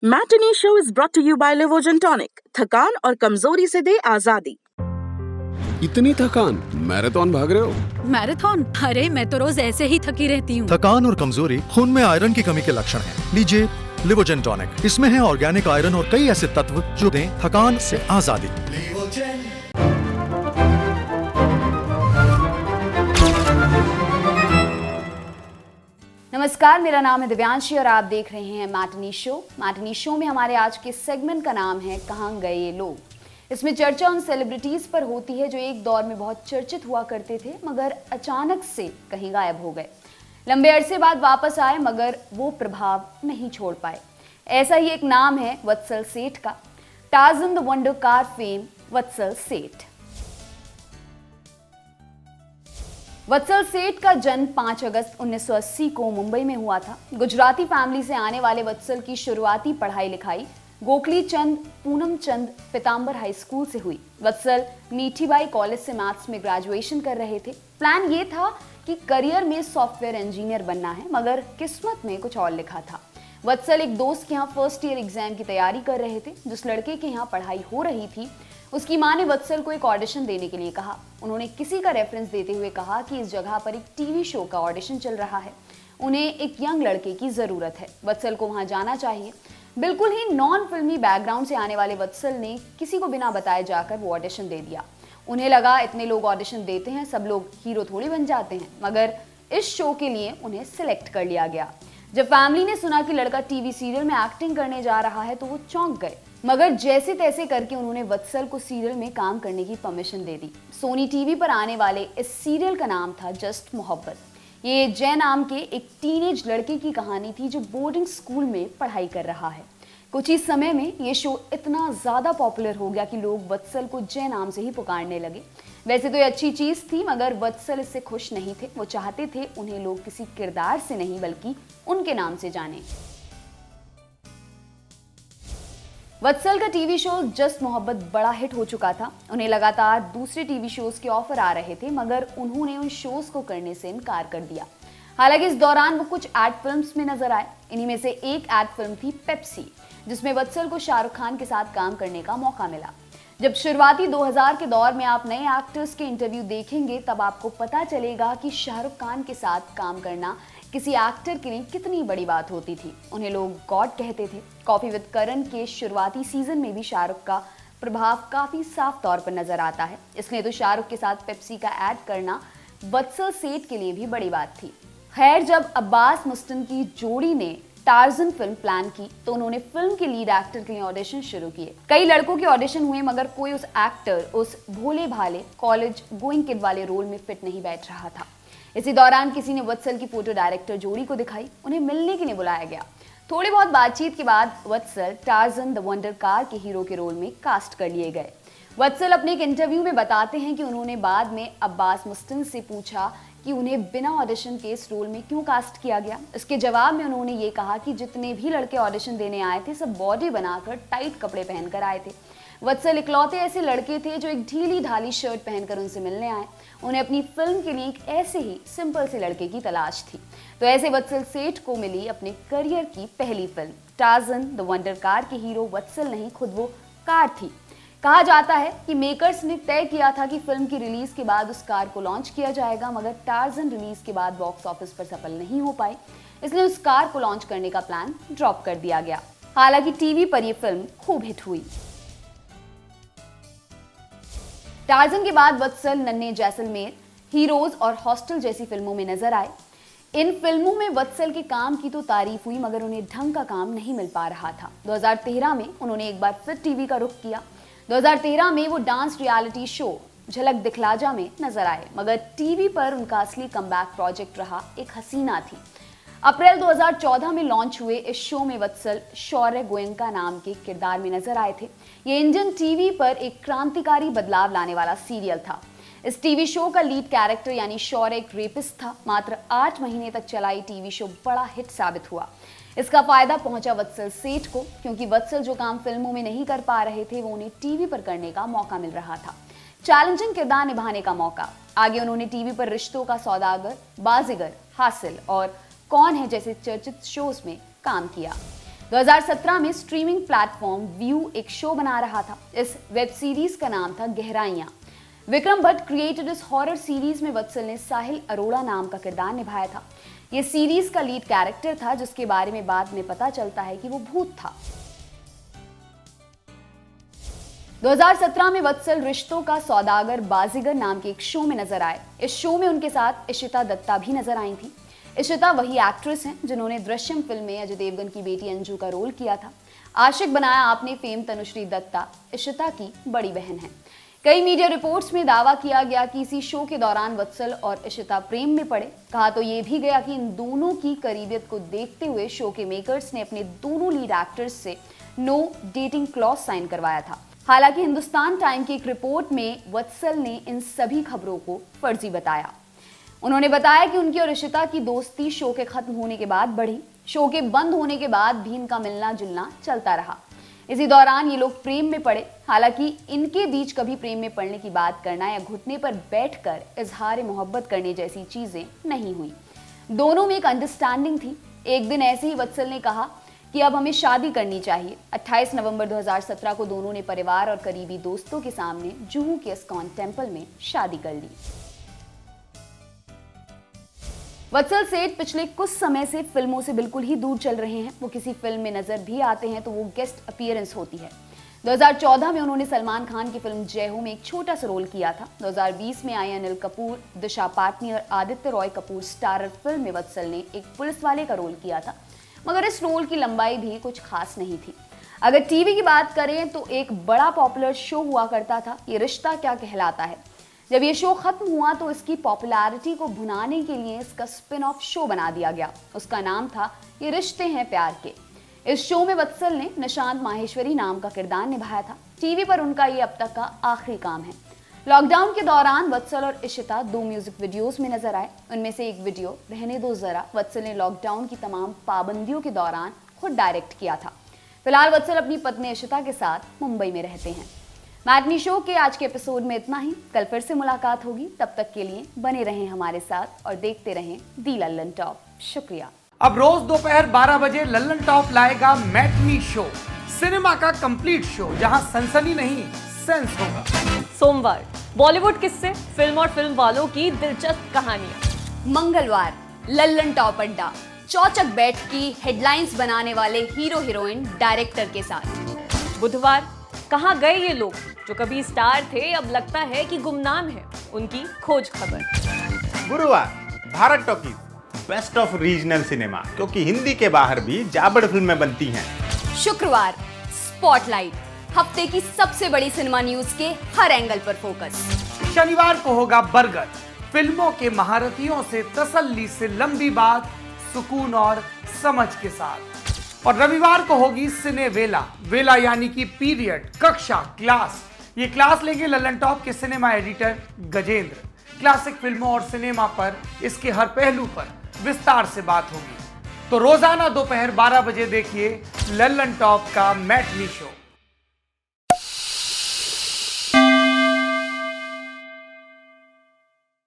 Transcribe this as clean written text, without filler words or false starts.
Matinee show is brought to you by Livogen tonic. थकान और कमजोरी से दे आजादी। इतनी थकान, मैराथन भाग रहे हो? मैराथन? अरे मैं तो रोज ऐसे ही थकी रहती हूँ। थकान और कमजोरी खून में आयरन की कमी के लक्षण हैं। लीजिए लिवोजन टॉनिक। इसमें है ऑर्गेनिक आयरन और कई ऐसे तत्व जो दें थकान से आजादी। नमस्कार, मेरा नाम है दिव्यांशी और आप देख रहे हैं मैटिनी शो। मैटिनी शो में हमारे आज के सेगमेंट का नाम है कहाँ गए ये लोग। इसमें चर्चा उन सेलिब्रिटीज पर होती है जो एक दौर में बहुत चर्चित हुआ करते थे मगर अचानक से कहीं गायब हो गए। लंबे अरसे बाद वापस आए मगर वो प्रभाव नहीं छोड़ पाए। ऐसा ही एक नाम है वत्सल सेठ का। Tarzan the wonder car fame Vatsal Seth. Vatsal Seth का जन्म 5 अगस्त 1980 को मुंबई में हुआ था। गुजराती फैमिली से आने वाले वत्सल की शुरुआती पढ़ाई लिखाई गोखली चंद पूनम चंद पीताम्बर हाई स्कूल से हुई। वत्सल मीठीबाई कॉलेज से मैथ्स में ग्रेजुएशन कर रहे थे। प्लान ये था कि करियर में सॉफ्टवेयर इंजीनियर बनना है मगर किस्मत में कुछ और लिखा था। वत्सल एक दोस्त के यहाँ फर्स्ट ईयर एग्जाम की तैयारी कर रहे थे। जिस लड़के के यहाँ पढ़ाई हो रही थी उसकी माँ ने वत्सल को एक ऑडिशन देने के लिए कहा। उन्होंने किसी का रेफरेंस देते हुए कहा कि इस जगह पर एक टीवी शो का ऑडिशन चल रहा है, उन्हें एक यंग लड़के की जरूरत है, वत्सल को वहां जाना चाहिए। बिल्कुल ही नॉन फिल्मी बैकग्राउंड से आने वाले वत्सल ने किसी को बिना बताए जाकर वो ऑडिशन दे दिया। उन्हें लगा इतने लोग ऑडिशन देते हैं, सब लोग हीरो थोड़ी बन जाते हैं, मगर इस शो के लिए उन्हें सिलेक्ट कर लिया गया। जब फैमिली ने सुना कि लड़का टीवी सीरियल में एक्टिंग करने जा रहा है तो वो चौंक गए, मगर जैसे तैसे करके उन्होंने वत्सल को सीरियल में काम करने की परमिशन दे दी। सोनी टीवी पर आने वाले इस सीरियल का नाम था जस्ट मोहब्बत। ये जय नाम के एक टीनेज लड़के की कहानी थी जो बोर्डिंग स्कूल में पढ़ाई कर रहा है। कुछ ही समय में ये शो इतना ज्यादा पॉपुलर हो गया कि लोग वत्सल को जय नाम से ही पुकारने लगे। वैसे तो ये अच्छी चीज थी मगर वत्सल इससे खुश नहीं थे। वो चाहते थे उन्हें लोग किसी किरदार से नहीं बल्कि उनके नाम से जाने। वत्सल का टीवी शो जस्ट मोहब्बत बड़ा हिट हो चुका था। उन्हें लगातार दूसरे टीवी शोज के ऑफर आ रहे थे मगर उन्होंने उन शोज को करने से इनकार कर दिया। हालांकि इस दौरान वो कुछ एड फिल्म्स में नजर आए। इन्हीं में से एक एड फिल्म थी पेप्सी, जिसमें वत्सल को शाहरुख खान के साथ काम करने का मौका मिला। जब शुरुआती 2000 के दौर में आप नए एक्टर्स के इंटरव्यू देखेंगे तब आपको पता चलेगा कि शाहरुख खान के साथ काम करना किसी एक्टर के लिए कितनी बड़ी बात होती थी। उन्हें लोग गॉड कहते थे। कॉफी विद करण के शुरुआती सीजन में भी शाहरुख का प्रभाव काफी साफ तौर पर नजर आता है। इसलिए तो शाहरुख के साथ पेप्सी का ऐड करना वत्सल सेठ के लिए भी बड़ी बात थी। खैर, जब अब्बास मुस्तन की जोड़ी ने टार्ज़न फिल्म प्लान की तो उन्होंने फिल्म के लीड एक्टर के लिए ऑडिशन शुरू किए। कई लड़कों के ऑडिशन हुए मगर कोई उस एक्टर उस भोले भाले कॉलेज गोइंग किड वाले रोल में फिट नहीं बैठ रहा था। इसी दौरान किसी ने वत्सल की फोटो डायरेक्टर जोड़ी को दिखाई। उन्हें मिलने के लिए बुलाया गया। थोड़ी बहुत बातचीत के बाद वत्सल टार्ज़न द वंडर कार के हीरो के रोल में कास्ट कर लिए गए। वत्सल अपने एक इंटरव्यू में बताते हैं कि उन्होंने बाद में अब्बास मुस्तन से पूछा कि उन्हें बिना ऑडिशन के इस रोल में क्यों कास्ट किया गया। इसके जवाब में उन्होंने ये कहा कि जितने भी लड़के ऑडिशन देने आए थे सब बॉडी बनाकर टाइट कपड़े पहनकर आए थे। वत्सल इकलौते ऐसे लड़के थे जो एक ढीली ढाली शर्ट पहनकर उनसे मिलने आए। उन्हें अपनी फिल्म के लिए एक ऐसे ही सिंपल से लड़के की तलाश थी। तो ऐसे वत्सल सेठ को मिली अपने करियर की पहली film. Tarzan the wonder car के हीरो वत्सल नहीं, खुद वो कार थी। कहा जाता है कि मेकर्स ने तय किया था कि फिल्म की रिलीज के बाद उस कार को लॉन्च किया जाएगा मगर टार्ज़न रिलीज के बाद बॉक्स ऑफिस पर सफल नहीं हो पाई, इसलिए उस कार को लॉन्च करने का प्लान ड्रॉप कर दिया गया। हालांकि टीवी पर यह फिल्म खूब हिट हुई। टार्ज़न के बाद वत्सल नन्हे जैसलमेर, हीरोज और हॉस्टल जैसी फिल्मों में नजर आए। इन फिल्मों में वत्सल के काम की तो तारीफ हुई मगर उन्हें ढंग का काम नहीं मिल पा रहा था। 2013 में उन्होंने एक बार फिर टीवी का रुख किया। 2013 में वो डांस रियलिटी शो झलक दिखला जा में नजर आए मगर टीवी पर उनका असली कमबैक प्रोजेक्ट रहा एक हसीना थी। अप्रैल 2014 में लॉन्च हुए इस शो में वत्सल शौर्य गोयनका नाम के किरदार में नजर आए थे। ये इंडियन टीवी पर एक क्रांतिकारी बदलाव लाने वाला सीरियल था। इस टीवी शो का लीड कैरेक्टर यानी शौर्य एक रेपिस्ट था। मात्र 8 महीने तक चला ये टीवी शो बड़ा हिट साबित हुआ। इसका फायदा पहुंचा वत्सल सेठ को, क्योंकि वत्सल जो काम फिल्मों में नहीं कर पा रहे थे वो उन्हें टीवी पर करने का मौका मिल रहा था। चैलेंजिंग किरदार निभाने का मौका। आगे उन्होंने टीवी पर रिश्तों का सौदागर, बाजीगर, हासिल और कौन है जैसे चर्चित शोज में काम किया। 2017 में स्ट्रीमिंग प्लेटफॉर्म व्यू एक शो बना रहा था। इस वेब सीरीज का नाम था गहराइयां। विक्रम भट्ट क्रिएटेड इस हॉरर सीरीज में वत्सल ने साहिल अरोड़ा नाम का किरदार निभाया था। यह सीरीज का लीड कैरेक्टर था, जिसके बारे में बाद में पता चलता है कि वो भूत था। 2017 में वत्सल रिश्तों का सौदागर बाजीगर नाम के एक शो में नजर आए। इस शो में उनके साथ इशिता दत्ता भी नजर आई थी। इशिता वही एक्ट्रेस हैं जिन्होंने दृश्यम फिल्म में अजय देवगन की बेटी अंजू का रोल किया था। आशिक बनाया आपने फेम तनुश्री दत्ता इशिता की बड़ी बहन है। कई मीडिया रिपोर्ट्स में दावा किया गया कि इसी शो के दौरान वत्सल और इशिता प्रेम में पड़े। कहा तो ये भी गया कि इन दोनों की करीबियत को देखते हुए शो के मेकर्स ने अपने दोनों लीड एक्टर्स से नो डेटिंग क्लॉज साइन करवाया था। हालांकि हिंदुस्तान टाइम की एक रिपोर्ट में वत्सल ने इन सभी खबरों को फर्जी बताया। उन्होंने बताया कि उनकी और इशिता की दोस्ती शो के खत्म होने के बाद बढ़ी। शो के बंद होने के बाद भी इनका मिलना जुलना चलता रहा। इसी दौरान ये लोग प्रेम में पड़े। हालांकि इनके बीच कभी प्रेम में पड़ने की बात करना या घुटने पर बैठकर इजहार मोहब्बत करने जैसी चीजें नहीं हुई। दोनों में एक अंडरस्टैंडिंग थी। एक दिन ऐसे ही वत्सल ने कहा कि अब हमें शादी करनी चाहिए। 28 नवंबर 2017 को दोनों ने परिवार और करीबी दोस्तों के सामने जुहू के इस्कॉन टेम्पल में शादी कर ली। वत्सल सेठ पिछले कुछ समय से फिल्मों से बिल्कुल ही दूर चल रहे हैं। वो किसी फिल्म में नजर भी आते हैं तो वो गेस्ट अपीयरेंस होती है। 2014 में उन्होंने सलमान खान की फिल्म जय हो में एक छोटा सा रोल किया था। 2020 में आई अनिल कपूर, दिशा पाटनी और आदित्य रॉय कपूर स्टारर फिल्म में वत्सल ने एक पुलिस वाले का रोल किया था, मगर इस रोल की लंबाई भी कुछ खास नहीं थी। अगर टीवी की बात करें तो एक बड़ा पॉपुलर शो हुआ करता था, ये रिश्ता क्या कहलाता है। जब ये शो खत्म हुआ तो इसकी पॉपुलैरिटी को भुनाने के लिए इसका स्पिन ऑफ शो बना दिया गया। उसका नाम था ये रिश्ते हैं प्यार के। इस शो में वत्सल ने निशांत माहेश्वरी नाम का किरदार निभाया था। टीवी पर उनका ये अब तक का आखिरी काम है। लॉकडाउन के दौरान वत्सल और इशिता 2 म्यूजिक वीडियोस में नजर आए। उनमें से एक वीडियो रहने दो जरा वत्सल ने लॉकडाउन की तमाम पाबंदियों के दौरान खुद डायरेक्ट किया था। फिलहाल वत्सल अपनी पत्नी इशिता के साथ मुंबई में रहते हैं। मैटनी शो के आज के एपिसोड में इतना ही। कल फिर से मुलाकात होगी। तब तक के लिए बने रहें हमारे साथ और देखते रहें दी लल्लन टॉप। शुक्रिया। अब रोज दोपहर 12 बजे लल्लन टॉप लाएगा मैटनी शो, सिनेमा का कंप्लीट शो जहां सनसनी नहीं सेंस होगा। सोमवार बॉलीवुड किस्से, फिल्म और फिल्म वालों की दिलचस्प कहानियां। मंगलवार लल्लन टॉप अड्डा, चौचक बैठ की हेडलाइंस बनाने वाले हीरो हीरोइन डायरेक्टर के साथ। बुधवार कहां गए ये लोग जो कभी स्टार थे अब लगता है कि गुमनाम है, उनकी खोज खबर। गुरुवार Bharat talkies, best of regional cinema, क्योंकि हिंदी के बाहर भी जाबड़ फिल्में बनती हैं। शुक्रवार स्पॉटलाइट, हफ्ते की सबसे बड़ी सिनेमा न्यूज के हर एंगल पर फोकस। शनिवार को होगा बर्गर, फिल्मों के महारथियों से तसल्ली से लंबी बात, सुकून और समझ के साथ। और रविवार को होगी सिने वेला, वेला यानी कि पीरियड, कक्षा, क्लास। ये क्लास लेंगे लल्लन टॉप के सिनेमा एडिटर गजेंद्र। क्लासिक फिल्मों और सिनेमा पर, इसके हर पहलू पर विस्तार से बात होगी। तो रोजाना दोपहर 12 बजे देखिए लल्लन टॉप का मैटनी शो।